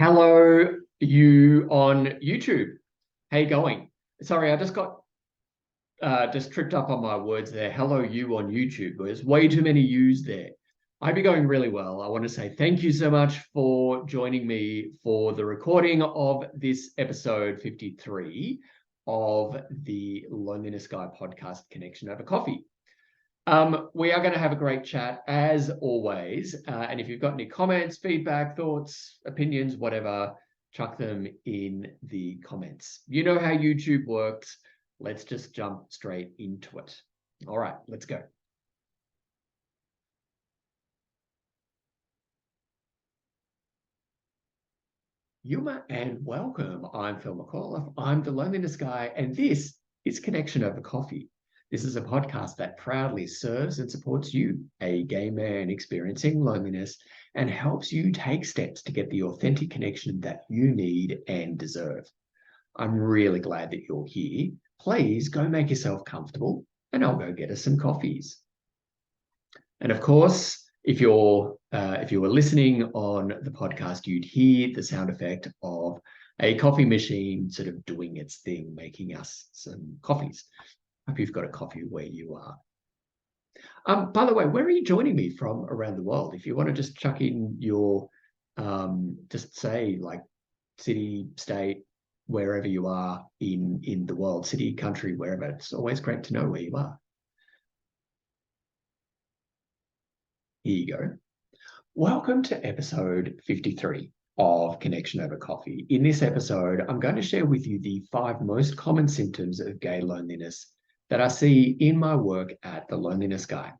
Hello, you on YouTube. How you going? Sorry, I just got just tripped up on my words there. Hello, you on YouTube. There's way too many yous there. I'd be going really well. I want to say thank you so much for joining me for the recording of this episode 53 of the Loneliness Guy podcast, Connection Over Coffee. We are going to have a great chat as always. And if you've got any comments, feedback, thoughts, opinions, whatever, chuck them in the comments. You know how YouTube works. Let's just jump straight into it. All right, let's go. Yuma and welcome. I'm Phil McAuliffe. I'm the Loneliness Guy, and this is Connection Over Coffee. This is a podcast that proudly serves and supports you, a gay man experiencing loneliness, and helps you take steps to get the authentic connection that you need and deserve. I'm really glad that you're here. Please go make yourself comfortable, and I'll go get us some coffees. And of course, if you were listening on the podcast, you'd hear the sound effect of a coffee machine sort of doing its thing, making us some coffees. Hope you've got a coffee where you are. By the way, where are you joining me from around the world? If you want to just chuck in your, just say like city, state, wherever you are in the world, city, country, wherever. It's always great to know where you are. Here you go. Welcome to episode 53 of Connection Over Coffee. In this episode, I'm going to share with you the 5 most common symptoms of gay loneliness that I see in my work at the Loneliness Guy.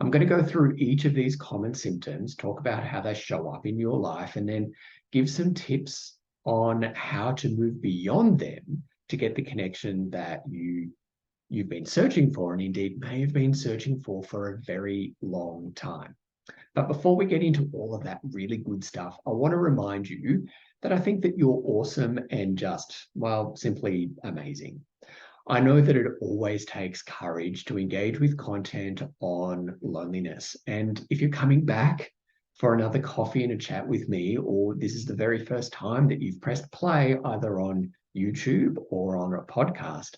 I'm going to go through each of these common symptoms, talk about how they show up in your life, and then give some tips on how to move beyond them to get the connection that you've been searching for, and indeed may have been searching for a very long time. But before we get into all of that really good stuff, I want to remind you that I think that you're awesome and just, well, simply amazing. I know that it always takes courage to engage with content on loneliness. And if you're coming back for another coffee and a chat with me, or this is the very first time that you've pressed play either on YouTube or on a podcast,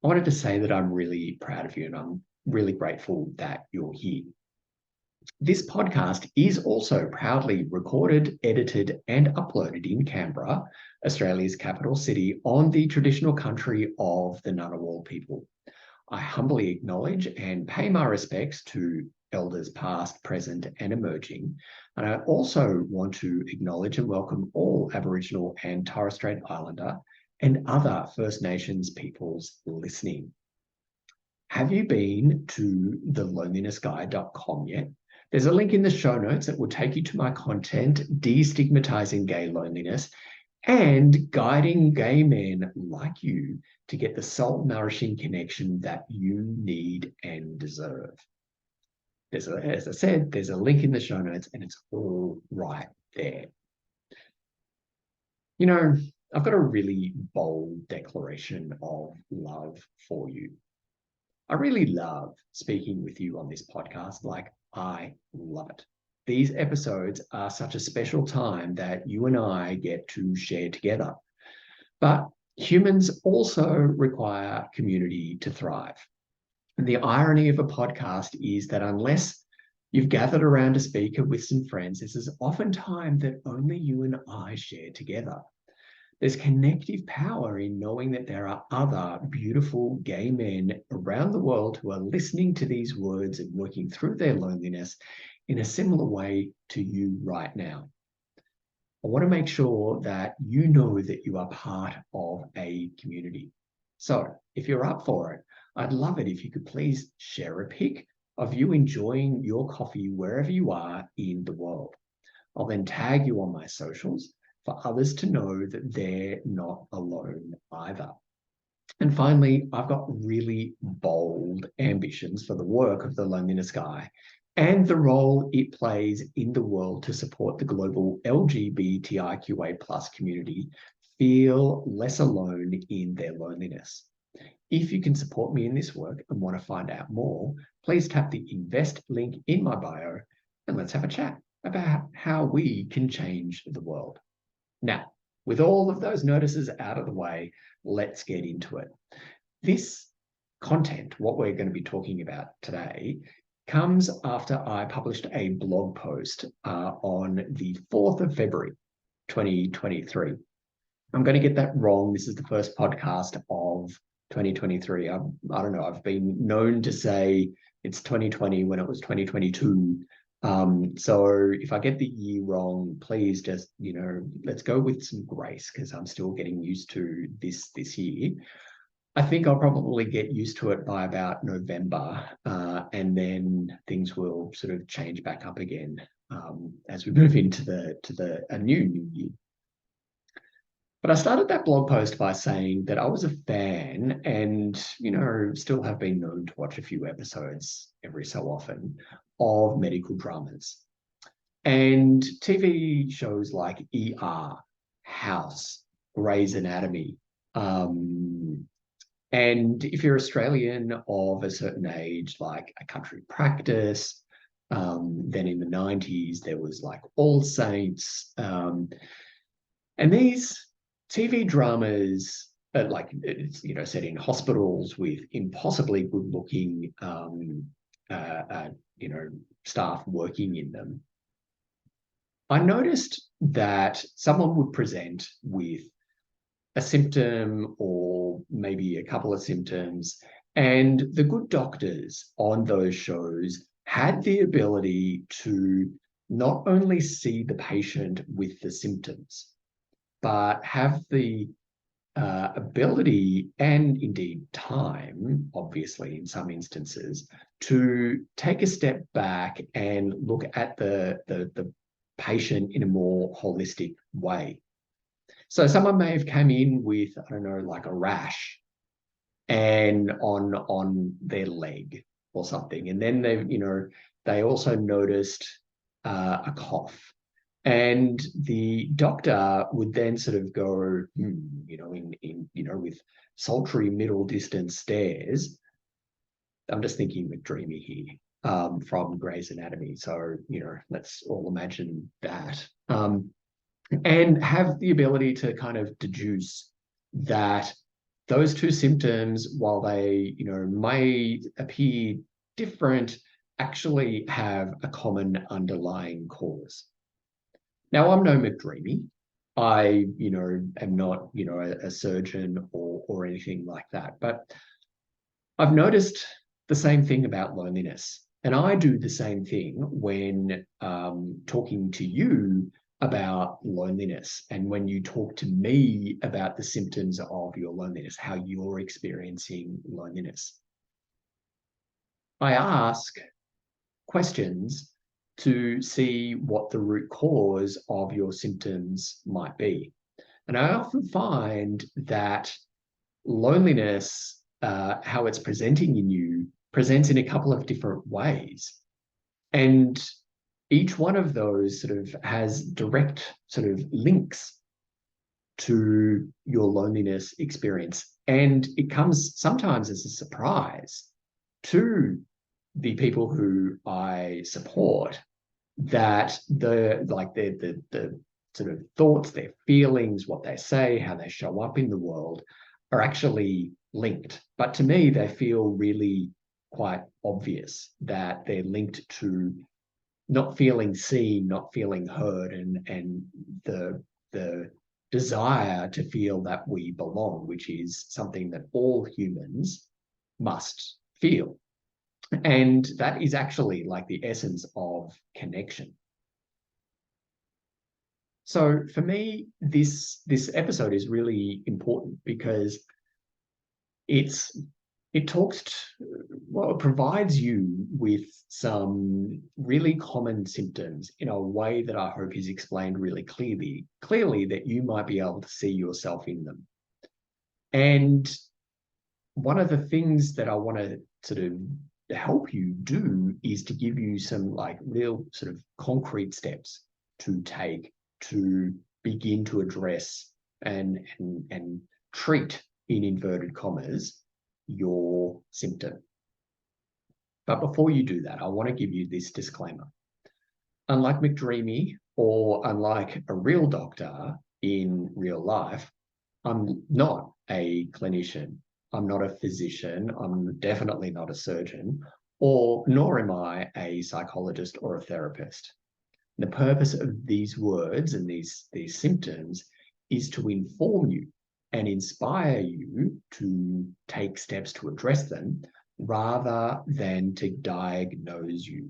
I wanted to say that I'm really proud of you and I'm really grateful that you're here. This podcast is also proudly recorded, edited, and uploaded in Canberra, Australia's capital city, on the traditional country of the Ngunnawal people. I humbly acknowledge and pay my respects to elders past, present, and emerging. And I also want to acknowledge and welcome all Aboriginal and Torres Strait Islander and other First Nations peoples listening. Have you been to thelonelinessguy.com yet? There's a link in the show notes that will take you to my content, destigmatizing gay loneliness and guiding gay men like you to get the soul-nourishing connection that you need and deserve. As I said, there's a link in the show notes and it's all right there. You know, I've got a really bold declaration of love for you. I really love speaking with you on this podcast. Like, I love it. These episodes are such a special time that you and I get to share together. But humans also require community to thrive. And the irony of a podcast is that unless you've gathered around a speaker with some friends, this is often time that only you and I share together. There's connective power in knowing that there are other beautiful gay men around the world who are listening to these words and working through their loneliness in a similar way to you right now. I want to make sure that you know that you are part of a community. So if you're up for it, I'd love it if you could please share a pic of you enjoying your coffee wherever you are in the world. I'll then tag you on my socials for others to know that they're not alone either. And finally, I've got really bold ambitions for the work of the Loneliness Guy and the role it plays in the world to support the global LGBTIQA+ community feel less alone in their loneliness. If you can support me in this work and want to find out more, please tap the invest link in my bio and let's have a chat about how we can change the world. Now, with all of those notices out of the way, let's get into it. This content, what we're going to be talking about today, comes after I published a blog post on the 4th of February, 2023. I'm going to get that wrong. This is the first podcast of 2023. I don't know. I've been known to say it's 2020 when it was 2022. So if I get the year wrong, please just, let's go with some grace because I'm still getting used to this year. I think I'll probably get used to it by about November, and then things will sort of change back up again as we move into a new year. But I started that blog post by saying that I was a fan and, still have been known to watch a few episodes every so often of medical dramas. And TV shows like ER, House, Grey's Anatomy. And if you're Australian of a certain age, like A Country Practice, then in the 90s, there was like All Saints. And these TV dramas, set in hospitals with impossibly good-looking, staff working in them. I noticed that someone would present with a symptom or maybe a couple of symptoms, and the good doctors on those shows had the ability to not only see the patient with the symptoms, but have the ability and indeed time, obviously in some instances, to take a step back and look at the patient in a more holistic way. So someone may have come in with, I don't know, like a rash and on their leg or something. And then they also noticed a cough. And the doctor would then sort of go, with sultry middle distance stares. I'm just thinking McDreamy here from Grey's Anatomy. So, let's all imagine that. And have the ability to kind of deduce that those two symptoms, while they, may appear different, actually have a common underlying cause. Now, I'm no McDreamy. I, am not, a surgeon or anything like that. But I've noticed the same thing about loneliness. And I do the same thing when talking to you about loneliness. And when you talk to me about the symptoms of your loneliness, how you're experiencing loneliness. I ask questions to see what the root cause of your symptoms might be. And I often find that loneliness, how it's presenting in you, presents in a couple of different ways. And each one of those sort of has direct sort of links to your loneliness experience. And it comes sometimes as a surprise to the people who I support that the sort of thoughts, their feelings, what they say, how they show up in the world are actually linked. But to me, they feel really quite obvious that they're linked to not feeling seen, not feeling heard, and the desire to feel that we belong, which is something that all humans must feel. And that is actually like the essence of connection. So for me, this episode is really important because it provides you with some really common symptoms in a way that I hope is explained really clearly that you might be able to see yourself in them. And one of the things that I want to sort of help you do is to give you some like real sort of concrete steps to take to begin to address and treat, in inverted commas, your symptom. But before you do that, I want to give you this disclaimer. Unlike McDreamy or unlike a real doctor, in real life, I'm not a clinician. I'm not a physician. I'm definitely not a surgeon, or nor am I a psychologist or a therapist. The purpose of these words and these symptoms is to inform you and inspire you to take steps to address them rather than to diagnose you.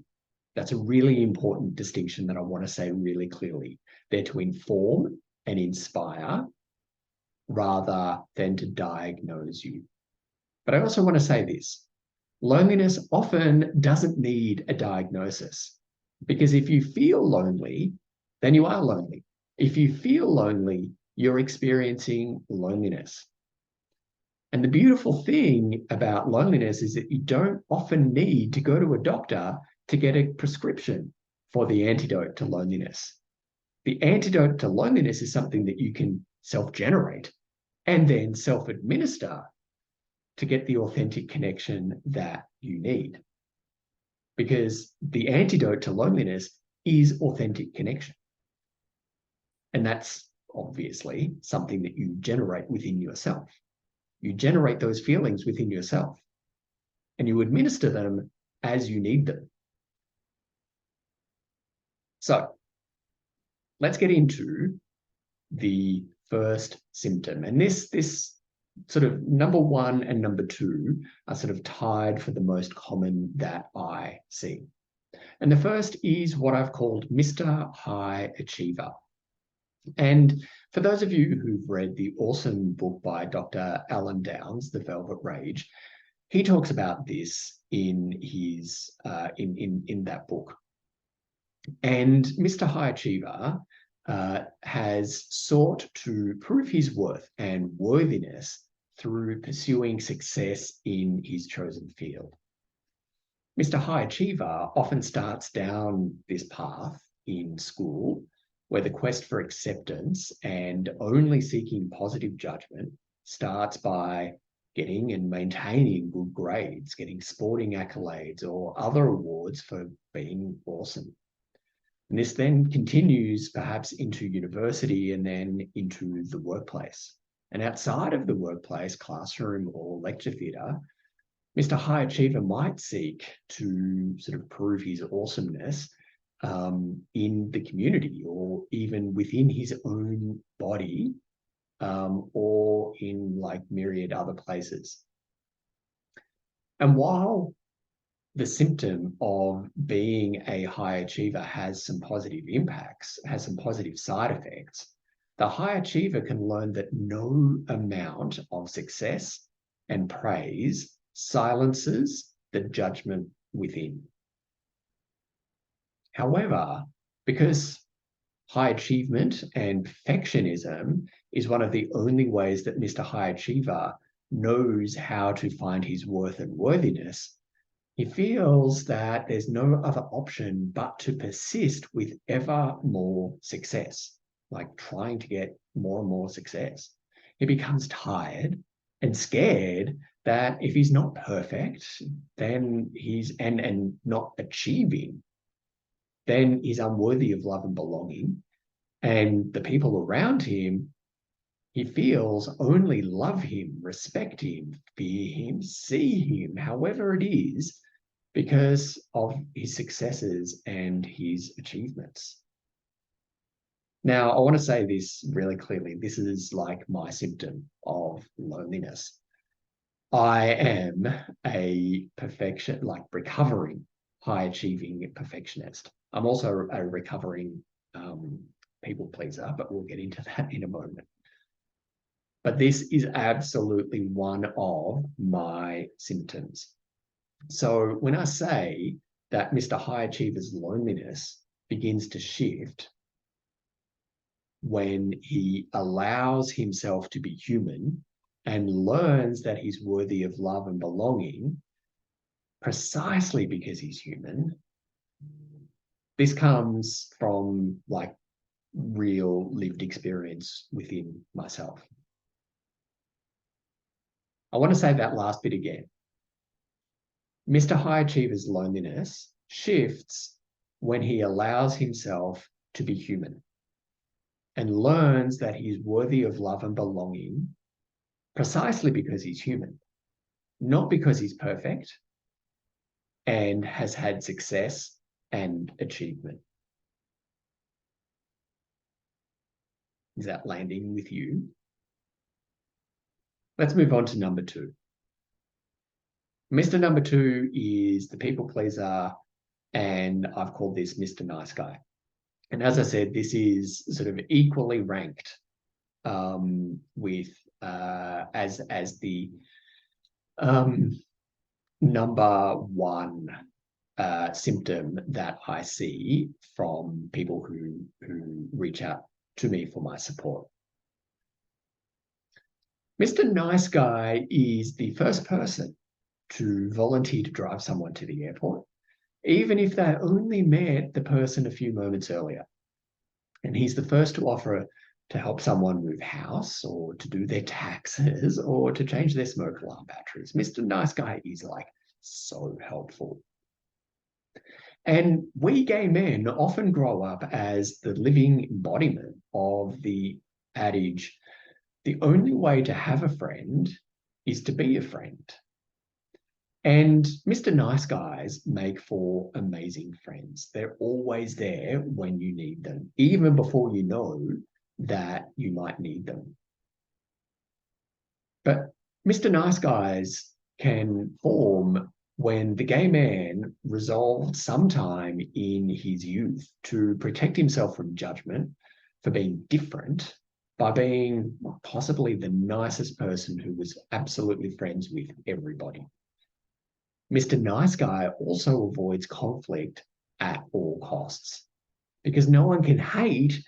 That's a really important distinction that I want to say really clearly. They're to inform and inspire rather than to diagnose you. But I also want to say this. Loneliness often doesn't need a diagnosis, because if you feel lonely, then you are lonely. If you feel lonely, you're experiencing loneliness. And the beautiful thing about loneliness is that you don't often need to go to a doctor to get a prescription for the antidote to loneliness. The antidote to loneliness is something that you can self-generate and then self-administer to get the authentic connection that you need. Because the antidote to loneliness is authentic connection. And that's obviously something that you generate within yourself. You generate those feelings within yourself and you administer them as you need them. So let's get into the first symptom. And this sort of number one and number two are sort of tied for the most common that I see. And the first is what I've called Mr. High Achiever. And for those of you who've read the awesome book by Dr. Alan Downs, The Velvet Rage, he talks about this in his in that book. And Mr. High Achiever has sought to prove his worth and worthiness through pursuing success in his chosen field. Mr. High Achiever often starts down this path in school, where the quest for acceptance and only seeking positive judgment starts by getting and maintaining good grades, getting sporting accolades or other awards for being awesome. And this then continues perhaps into university and then into the workplace. And outside of the workplace, classroom or lecture theatre, Mr. High Achiever might seek to sort of prove his awesomeness in the community or even within his own body or in like myriad other places. And while the symptom of being a high achiever has some positive impacts, has some positive side effects, the high achiever can learn that no amount of success and praise silences the judgment within. However, because high achievement and perfectionism is one of the only ways that Mr. High Achiever knows how to find his worth and worthiness, he feels that there's no other option but to persist with ever more success, like trying to get more and more success. He becomes tired and scared that if he's not perfect, then he's and not achieving, then he's unworthy of love and belonging. And the people around him, he feels, only love him, respect him, fear him, see him, however it is, because of his successes and his achievements. Now, I want to say this really clearly. This is like my symptom of loneliness. I am a recovering high achieving perfectionist. I'm also a recovering people pleaser, but we'll get into that in a moment. But this is absolutely one of my symptoms. So when I say that Mr. High Achiever's loneliness begins to shift when he allows himself to be human and learns that he's worthy of love and belonging precisely because he's human, this comes from like real lived experience within myself. I want to say that last bit again. Mr. High Achiever's loneliness shifts when he allows himself to be human. and learns that he's worthy of love and belonging precisely because he's human, not because he's perfect and has had success and achievement. Is that landing with you? Let's move on to number 2. Mr. Number 2 is the people pleaser, and I've called this Mr. Nice Guy. And as I said, this is sort of equally ranked with as the number 1 symptom that I see from people who reach out to me for my support. Mr. Nice Guy is the first person to volunteer to drive someone to the airport, even if they only met the person a few moments earlier. And he's the first to offer to help someone move house or to do their taxes or to change their smoke alarm batteries. Mr. Nice Guy is like so helpful. And we gay men often grow up as the living embodiment of the adage, the only way to have a friend is to be a friend. And Mr. Nice Guys make for amazing friends. They're always there when you need them, even before you know that you might need them. But Mr. Nice Guys can form when the gay man resolved sometime in his youth to protect himself from judgment for being different by being possibly the nicest person who was absolutely friends with everybody. Mr. Nice Guy also avoids conflict at all costs because no one can hate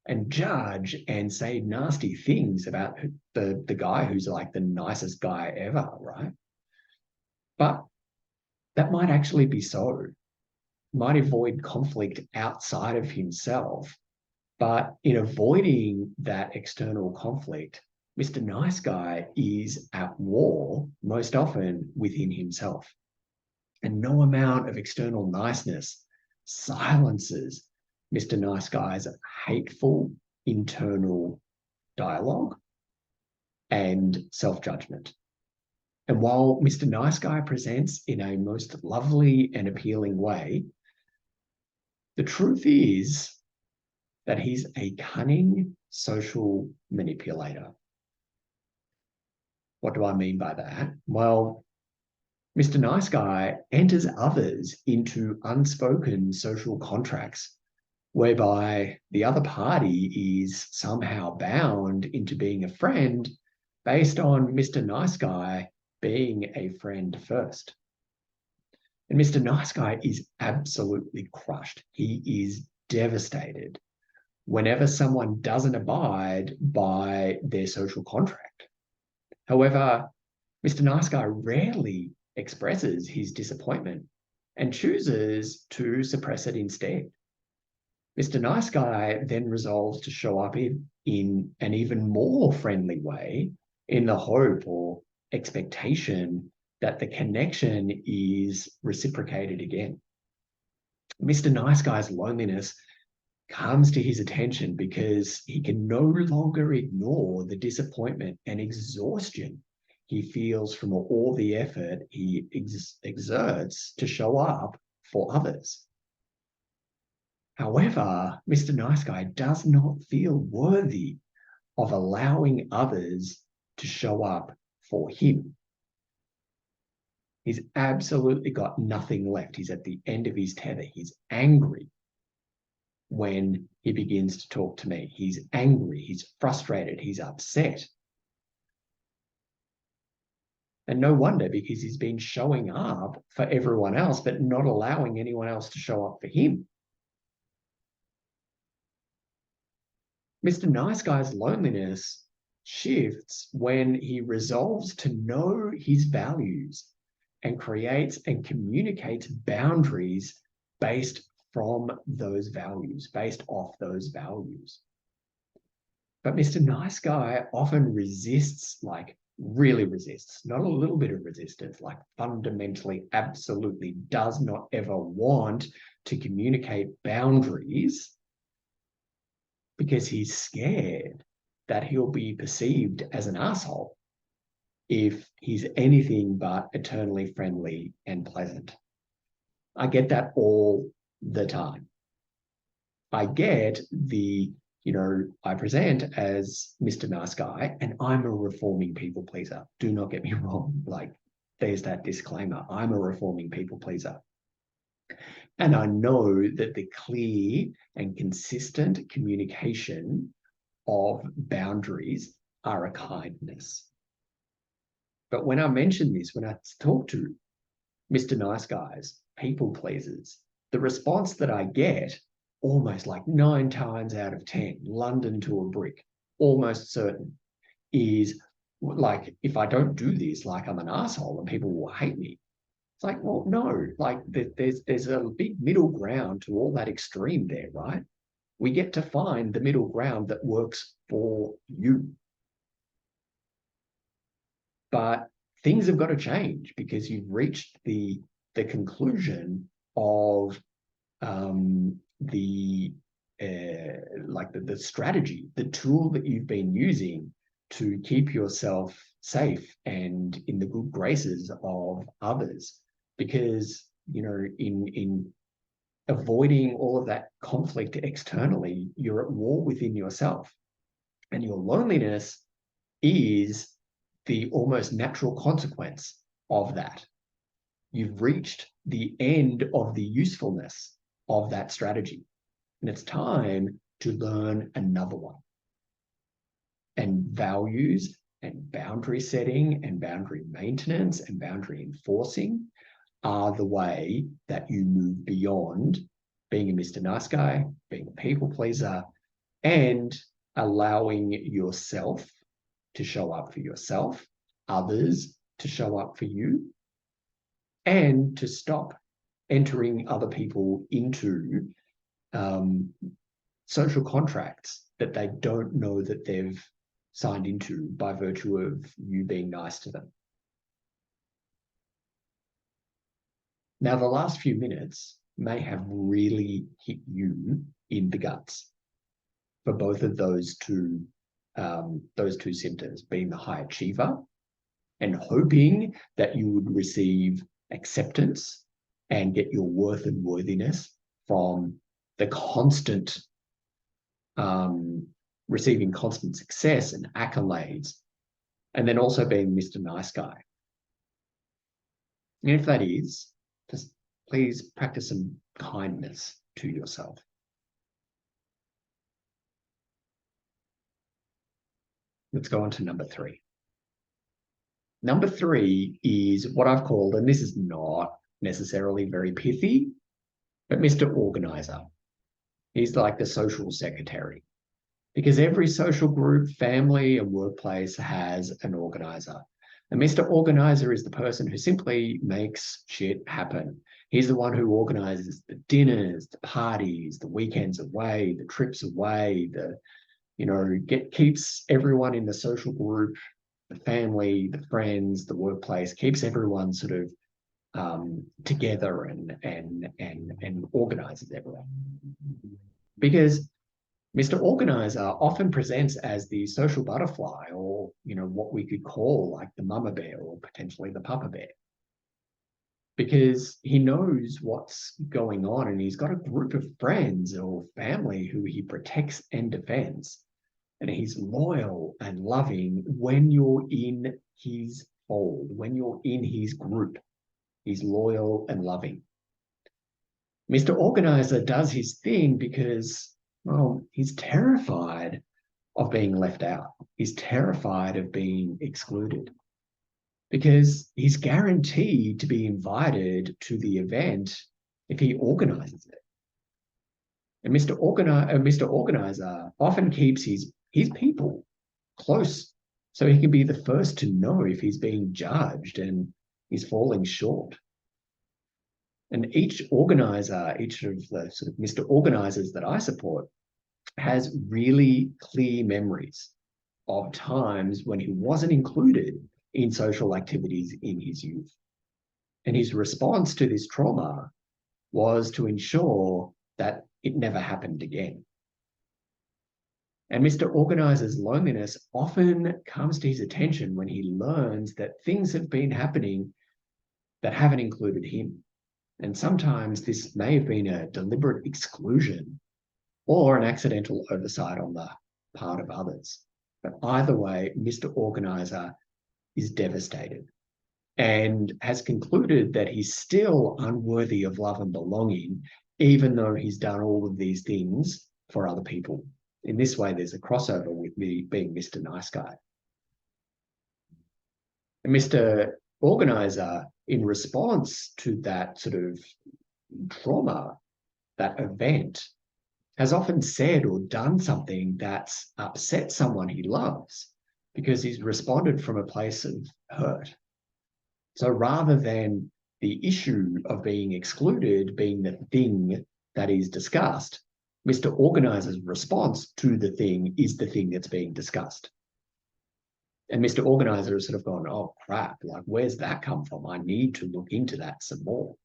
and judge and say nasty things about the guy who's like the nicest guy ever, right? But that might actually be so. Might avoid conflict outside of himself. But in avoiding that external conflict, Mr. Nice Guy is at war most often within himself. And no amount of external niceness silences Mr. Nice Guy's hateful internal dialogue and self-judgment. And while Mr. Nice Guy presents in a most lovely and appealing way, the truth is that he's a cunning social manipulator. What do I mean by that? Well, Mr. Nice Guy enters others into unspoken social contracts whereby the other party is somehow bound into being a friend based on Mr. Nice Guy being a friend first. And Mr. Nice Guy is absolutely crushed. He is devastated whenever someone doesn't abide by their social contract. However, Mr. Nice Guy rarely expresses his disappointment and chooses to suppress it instead. Mr. Nice Guy then resolves to show up in an even more friendly way in the hope or expectation that the connection is reciprocated again. Mr. Nice Guy's loneliness comes to his attention because he can no longer ignore the disappointment and exhaustion he feels from all the effort he exerts to show up for others. However, Mr. Nice Guy does not feel worthy of allowing others to show up for him. He's absolutely got nothing left. He's at the end of his tether. He's angry when he begins to talk to me. He's angry, he's frustrated, he's upset. And no wonder, because he's been showing up for everyone else, but not allowing anyone else to show up for him. Mr. Nice Guy's loneliness shifts when he resolves to know his values and creates and communicates boundaries based from those values, based off those values. But Mr. Nice Guy often resists, like really resists, not a little bit of resistance, like fundamentally, absolutely does not ever want to communicate boundaries because he's scared that he'll be perceived as an asshole if he's anything but eternally friendly and pleasant. I get that all the time. I get I present as Mr. Nice Guy, and I'm a reforming people pleaser. Do not get me wrong. Like, there's that disclaimer. I'm a reforming people pleaser. And I know that the clear and consistent communication of boundaries are a kindness. But when I mention this, when I talk to Mr. Nice Guys, people pleasers, the response that I get, almost like 9 times out of 10, London to a brick, almost certain, is like, if I don't do this, like I'm an asshole and people will hate me. It's like, well, no, like there's a big middle ground to all that extreme there, right? We get to find the middle ground that works for you. But things have got to change because you've reached the conclusion of the strategy, the tool that you've been using to keep yourself safe and in the good graces of others. Because, in avoiding all of that conflict externally, you're at war within yourself. And your loneliness is the almost natural consequence of that. You've reached the end of the usefulness of that strategy. And it's time to learn another one. And values and boundary setting and boundary maintenance and boundary enforcing are the way that you move beyond being a Mr. Nice Guy, being a people pleaser, and allowing yourself to show up for yourself, others to show up for you, and to stop entering other people into social contracts that they don't know that they've signed into by virtue of you being nice to them. Now, the last few minutes may have really hit you in the guts for both of those two symptoms, being the high achiever and hoping that you would receive acceptance and get your worth and worthiness from the constant receiving constant success and accolades, and then also being Mr. Nice Guy. And if that is, just please practice some kindness to yourself. Let's go on to number 3. Number 3 is what I've called, and this is not necessarily very pithy, but Mr. Organizer. He's like the social secretary, because every social group, family, and workplace has an organizer. And Mr. Organizer is the person who simply makes shit happen. He's the one who organizes the dinners, the parties, the weekends away, the trips away, keeps everyone in the social group, the family, the friends, the workplace, keeps everyone sort of together and organizes everyone. Because Mr. Organizer often presents as the social butterfly, or what we could call like the mama bear or potentially the papa bear, because he knows what's going on and he's got a group of friends or family who he protects and defends. And he's loyal and loving when you're in his fold, when you're in his group. He's loyal and loving. Mr. Organizer does his thing because, well, he's terrified of being left out. He's terrified of being excluded because he's guaranteed to be invited to the event if he organizes it. And Mr. Organizer often keeps his people close so he can be the first to know if he's being judged and he's falling short. And each of the sort of Mr. Organizers that I support has really clear memories of times when he wasn't included in social activities in his youth. And his response to this trauma was to ensure that it never happened again. And Mr. Organizer's loneliness often comes to his attention when he learns that things have been happening that haven't included him. And sometimes this may have been a deliberate exclusion or an accidental oversight on the part of others. But either way, Mr. Organizer is devastated and has concluded that he's still unworthy of love and belonging, even though he's done all of these things for other people. In this way, there's a crossover with me being Mr. Nice Guy. And Mr. Organizer, in response to that sort of trauma, that event, has often said or done something that's upset someone he loves because he's responded from a place of hurt. So rather than the issue of being excluded being the thing that is discussed, Mr. Organizer's response to the thing is the thing that's being discussed. And Mr. Organizer has sort of gone, oh crap, like where's that come from? I need to look into that some more.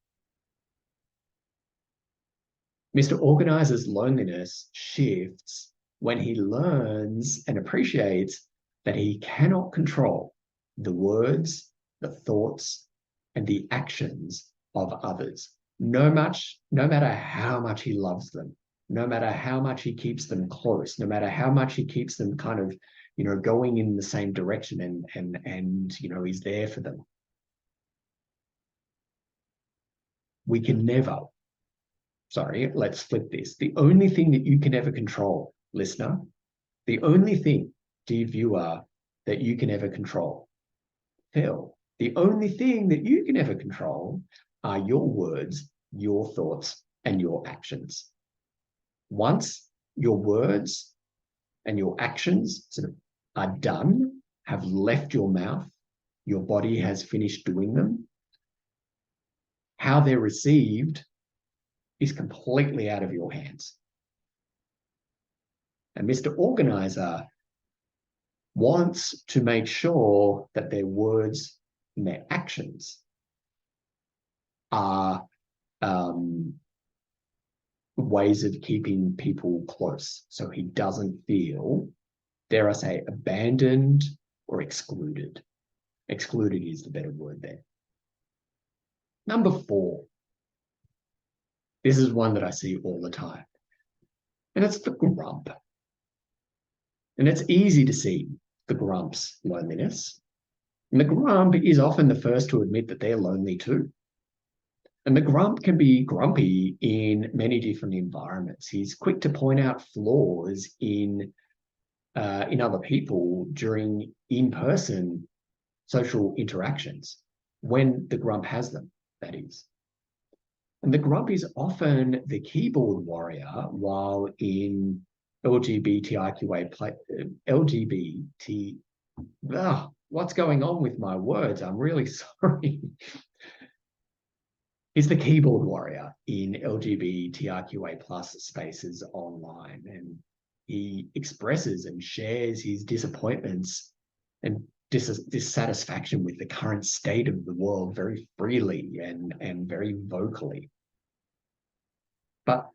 Mr. Organizer's loneliness shifts when he learns and appreciates that he cannot control the words, the thoughts, and the actions of others, no matter how much he loves them, no matter how much he keeps them close, no matter how much he keeps them kind of, going in the same direction and he's there for them. We can never, let's flip this. The only thing that you can ever control, listener, the only thing, dear viewer, that you can ever control, Phil, the only thing that you can ever control are your words, your thoughts, and your actions. Once your words and your actions sort of are done, have left your mouth, your body has finished doing them, how they're received is completely out of your hands. And Mr. Organizer wants to make sure that their words and their actions are ways of keeping people close. So he doesn't feel, dare I say, abandoned or excluded. Excluded is the better word there. Number 4. This is one that I see all the time. And it's the grump. And it's easy to see the grump's loneliness. And the grump is often the first to admit that they're lonely too. And the grump can be grumpy in many different environments. He's quick to point out flaws in other people during in-person social interactions, when the grump has them, that is. And the grump is often the keyboard warrior, while in what's going on with my words? I'm really sorry. He's the keyboard warrior in LGBTIQA plus spaces online, and he expresses and shares his disappointments and dissatisfaction with the current state of the world very freely and very vocally. But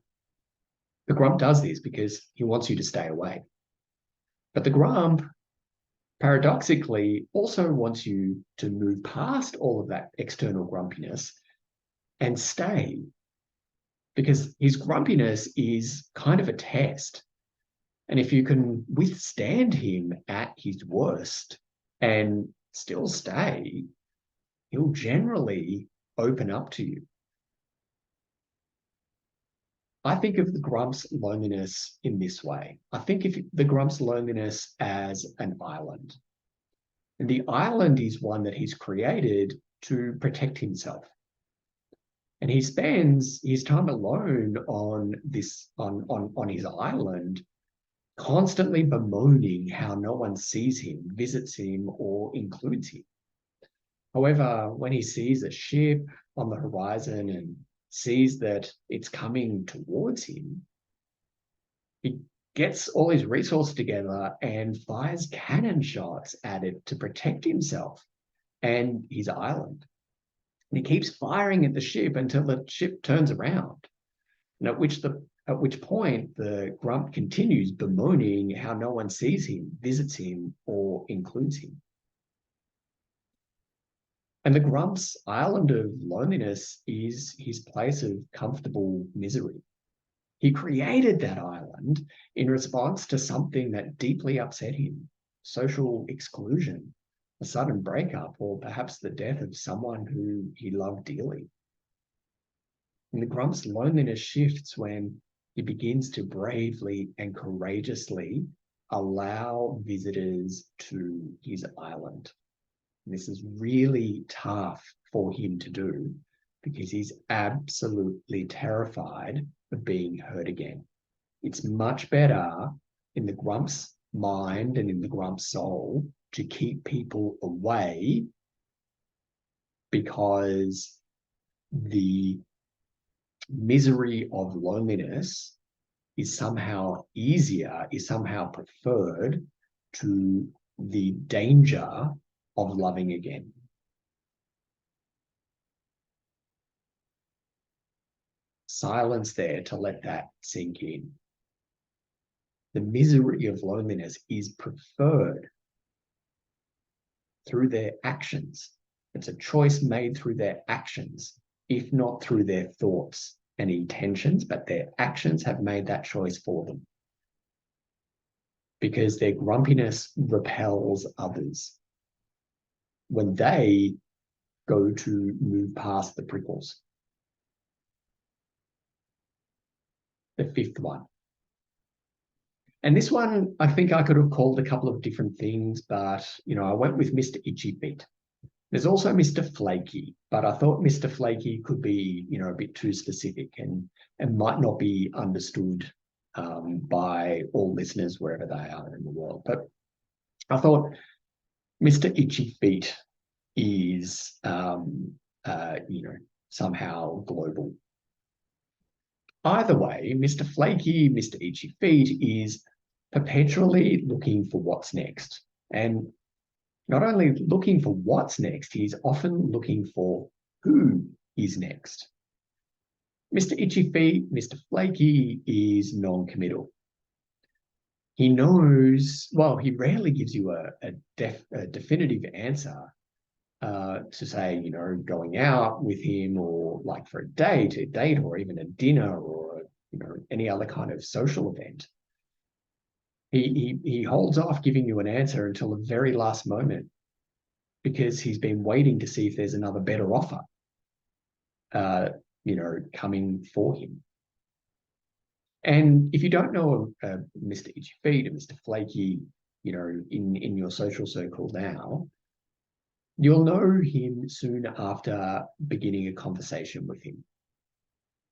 the grump does this because he wants you to stay away. But the grump, paradoxically, also wants you to move past all of that external grumpiness and stay, because his grumpiness is kind of a test. And if you can withstand him at his worst and still stay, he'll generally open up to you. I think of the grump's loneliness in this way. I think of the grump's loneliness as an island. And the island is one that he's created to protect himself. And he spends his time alone on his island, constantly bemoaning how no one sees him, visits him, or includes him. However, when he sees a ship on the horizon and sees that it's coming towards him, he gets all his resources together and fires cannon shots at it to protect himself and his island. And he keeps firing at the ship until the ship turns around, and at which At which point the grump continues bemoaning how no one sees him, visits him, or includes him. And the grump's island of loneliness is his place of comfortable misery. He created that island in response to something that deeply upset him: social exclusion, a sudden breakup, or perhaps the death of someone who he loved dearly. And the grump's loneliness shifts when he begins to bravely and courageously allow visitors to his island. And this is really tough for him to do because he's absolutely terrified of being hurt again. It's much better in the grump's mind and in the grump's soul to keep people away, because the misery of loneliness is somehow easier, is somehow preferred to the danger of loving again. Silence there to let that sink in. The misery of loneliness is preferred through their actions. It's a choice made through their actions, if not through their thoughts and intentions, but their actions have made that choice for them. Because their grumpiness repels others when they go to move past the prickles. The fifth one. And this one, I think I could have called a couple of different things, but, I went with Mr. Itchy Feet. There's also Mr. Flaky, but I thought Mr. Flaky could be, a bit too specific and might not be understood by all listeners wherever they are in the world. But I thought Mr. Itchy Feet is, somehow global. Either way, Mr. Flaky, Mr. Itchy Feet is perpetually looking for what's next. And not only looking for what's next, he's often looking for who is next. Mr. Itchy Feet, Mr. Flaky is non-committal. He knows, well, he rarely gives you a definitive answer to say, going out with him, or like for a date, or even a dinner, or, any other kind of social event. He holds off giving you an answer until the very last moment, because he's been waiting to see if there's another better offer, coming for him. And if you don't know Mr. Itchy Feet and Mr. Flaky, in your social circle now, you'll know him soon after beginning a conversation with him.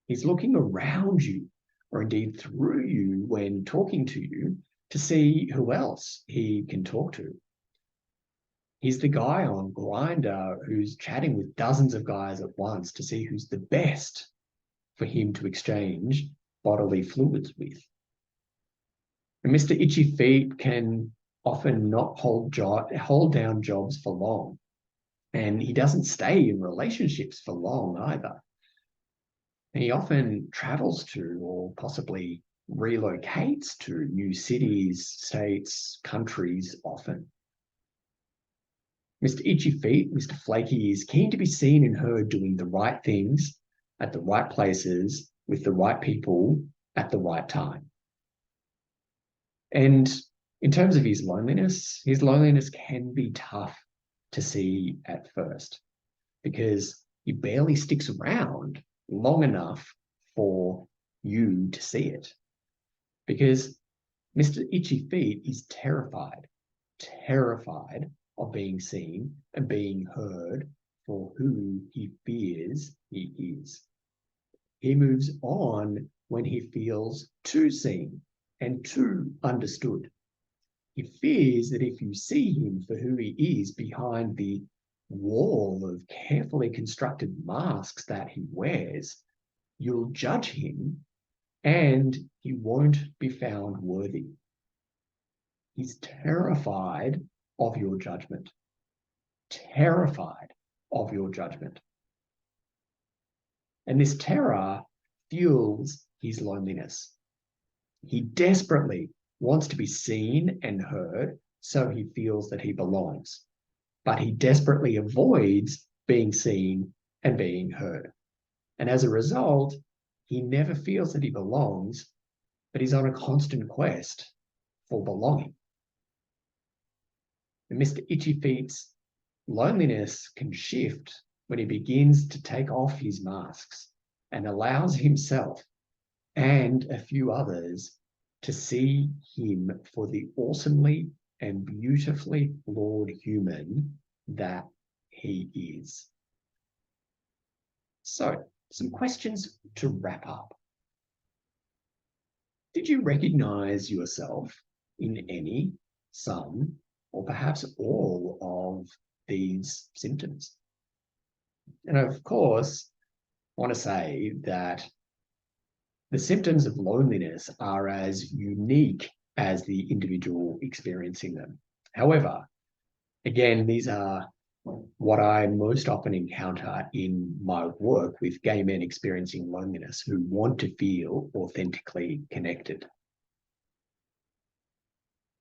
He's looking around you, or indeed through you when talking to you, to see who else he can talk to. He's the guy on Grindr who's chatting with dozens of guys at once to see who's the best for him to exchange bodily fluids with. And Mr. Itchy Feet can often not hold down jobs for long. And he doesn't stay in relationships for long either. And he often travels to, or possibly relocates to, new cities, states, countries often. Mr. Itchy Feet, Mr. Flaky, is keen to be seen and heard doing the right things at the right places with the right people at the right time. And in terms of his loneliness can be tough to see at first, because he barely sticks around long enough for you to see it. Because Mr. Itchy Feet is terrified of being seen and being heard for who he fears he is. He moves on when he feels too seen and too understood. He fears that if you see him for who he is behind the wall of carefully constructed masks that he wears, you'll judge him and he won't be found worthy. He's terrified of your judgment. Terrified of your judgment. And this terror fuels his loneliness. He desperately wants to be seen and heard so he feels that he belongs, but he desperately avoids being seen and being heard. And as a result, he never feels that he belongs, but he's on a constant quest for belonging. And Mr. Itchy Feet's loneliness can shift when he begins to take off his masks and allows himself and a few others to see him for the awesomely and beautifully flawed human that he is. So, some questions to wrap up. Did you recognize yourself in any, some, or perhaps all of these symptoms? And of course, I want to say that the symptoms of loneliness are as unique as the individual experiencing them. However, again, these are what I most often encounter in my work with gay men experiencing loneliness who want to feel authentically connected.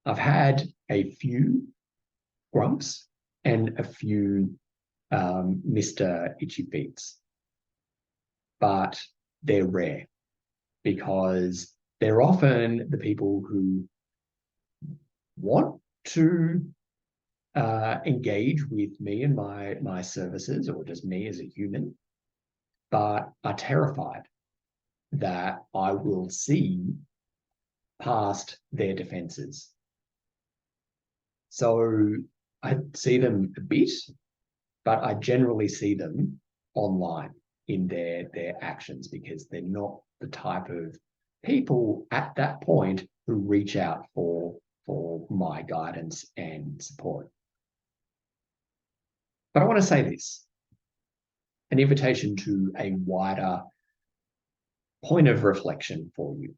I've had a few grumps and a few Mr. Itchy Feets, but they're rare because they're often the people who want to engage with me and my services, or just me as a human, but are terrified that I will see past their defenses. So I see them a bit, but I generally see them online in their actions because they're not the type of people at that point who reach out for my guidance and support. But I want to say this, an invitation to a wider point of reflection for you.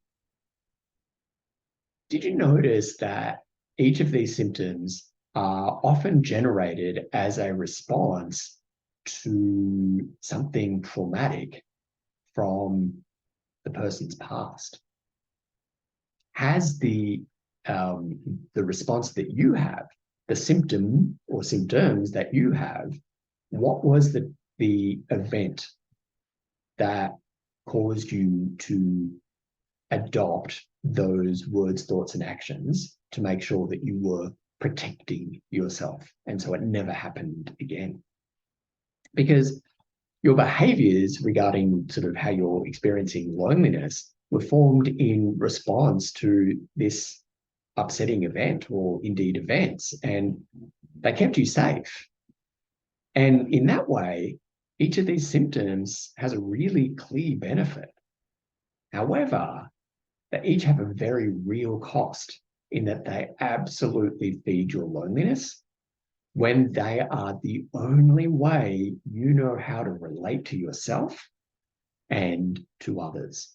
Did you notice that each of these symptoms are often generated as a response to something traumatic from the person's past? Has the response that you have, the symptom or symptoms that you have, what was the event that caused you to adopt those words, thoughts, and actions to make sure that you were protecting yourself and so it never happened again? Because your behaviors regarding sort of how you're experiencing loneliness were formed in response to this upsetting event or indeed events, and they kept you safe. And in that way, each of these symptoms has a really clear benefit. However, they each have a very real cost in that they absolutely feed your loneliness when they are the only way you know how to relate to yourself and to others.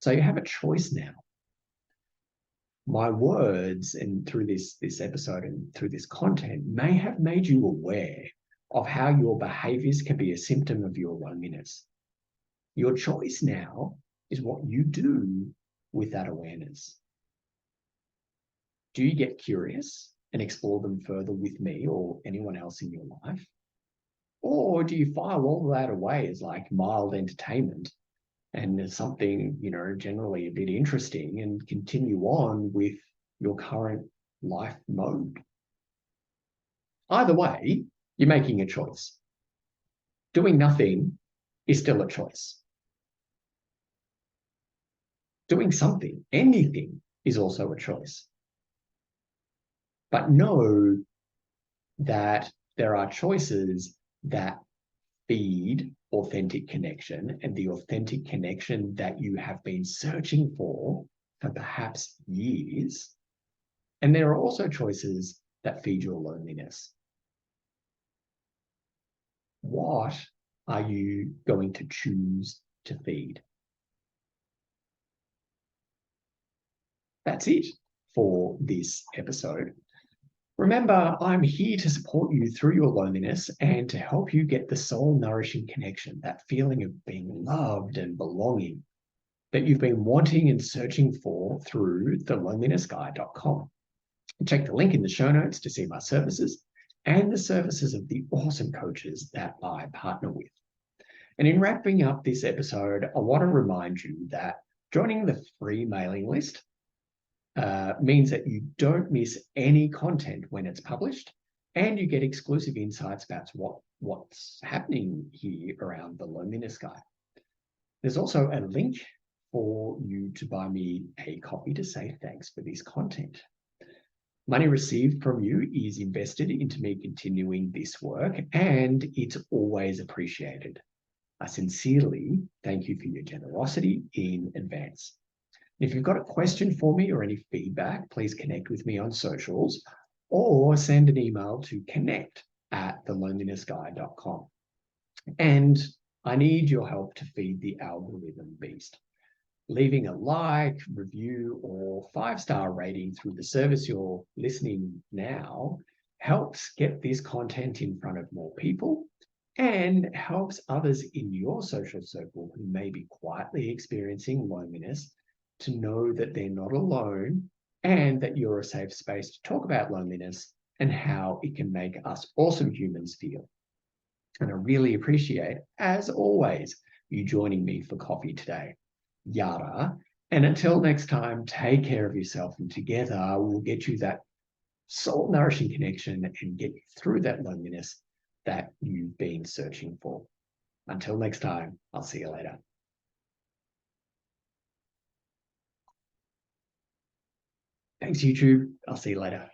So you have a choice now. My words and through this episode and through this content may have made you aware of how your behaviors can be a symptom of your loneliness. Your choice now is what you do with that awareness. Do you get curious and explore them further with me or anyone else in your life? Or do you file all that away as like mild entertainment and as something, generally a bit interesting and continue on with your current life mode? Either way, you're making a choice. Doing nothing is still a choice. Doing something, anything, is also a choice. But know that there are choices that feed authentic connection and the authentic connection that you have been searching for perhaps years. And there are also choices that feed your loneliness. What are you going to choose to feed? That's it for this episode. Remember, I'm here to support you through your loneliness and to help you get the soul-nourishing connection, that feeling of being loved and belonging that you've been wanting and searching for through thelonelinessguy.com. Check the link in the show notes to see my services and the services of the awesome coaches that I partner with. And in wrapping up this episode, I want to remind you that joining the free mailing list means that you don't miss any content when it's published, and you get exclusive insights about what's happening here around the Loneliness Guy. There's also a link for you to buy me a copy to say thanks for this content. Money received from you is invested into me continuing this work, and it's always appreciated. I sincerely thank you for your generosity in advance. If you've got a question for me or any feedback, please connect with me on socials or send an email to connect@thelonelinessguy.com. And I need your help to feed the algorithm beast. Leaving a like, review, or 5-star rating through the service you're listening now helps get this content in front of more people and helps others in your social circle who may be quietly experiencing loneliness to know that they're not alone and that you're a safe space to talk about loneliness and how it can make us awesome humans feel. And I really appreciate, as always, you joining me for coffee today. Yada. And until next time, take care of yourself, and together we'll get you that soul-nourishing connection and get you through that loneliness that you've been searching for. Until next time, I'll see you later. Thanks, YouTube. I'll see you later.